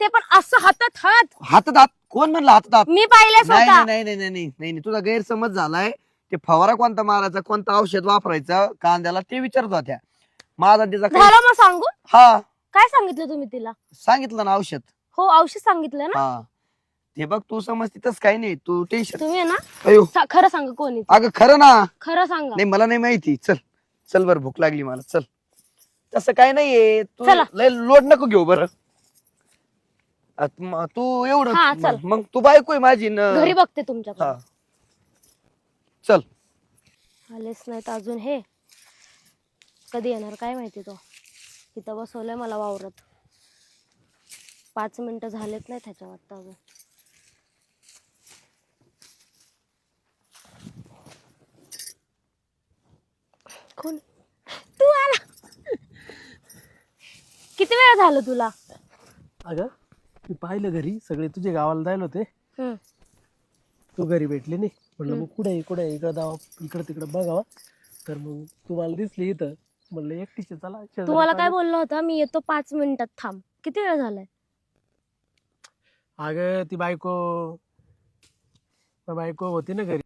ते पण असं हातात हात. हातात हात कोण म्हणलं हातात हात? मी पाहिले नाही स्वतः. नाही नाही नाही नाही नाही नाही, तुझा गैरसमज झालाय. ते फवारा कोणता मारायचा, कोणतं औषध वापरायचं कांद्याला ते विचारत होत्या. माझा तिचा झालं मग सांगू. हा काय सांगितलं तुम्ही तिला? सांगितलं ना औषध. हो औषध सांगितलं ना. हा ते बघ तू समजती तसं काही नाही, तू टेन्शन. तुम्ही आहे ना अयो खरं सांगा कोणी. अगं खरं ना. खरं सांगा. नाही मला नाही माहिती. चल चल बर, भूक लागली मला. चल तसं काय नाहीये, तू चला. लय लोड नको घेऊ बरं. तू हा, एवढं चल. मग तू बायको आहे माझी घरी बघते तुमच्याकडे. हा चल. आलेच नाहीत अजून हे. कधी येणार काय माहिती. तो इथं बसवलंय मला वावरत. 5 मिनिटं झालेत नाही त्याच्या वाटतं अजून. कोण तू आला. किती वेळ झालं तुला? अगं मी पाहिलं घरी सगळे तुझे गावाला जायला होते, हम्म. तू घरी भेटली नाही. म्हणलं मग कुठे इकडं जावं, इकडं तिकडं बघावा. तर मग तू मला दिसली इथं. म्हणलं एकटीचे चला शेजारी तुम्हाला काय पाहिलं. बोललो होता? मी येतो 5 मिनिटात थांब. किती वेळ झालाय? अगं ती बायको होती ना घरी.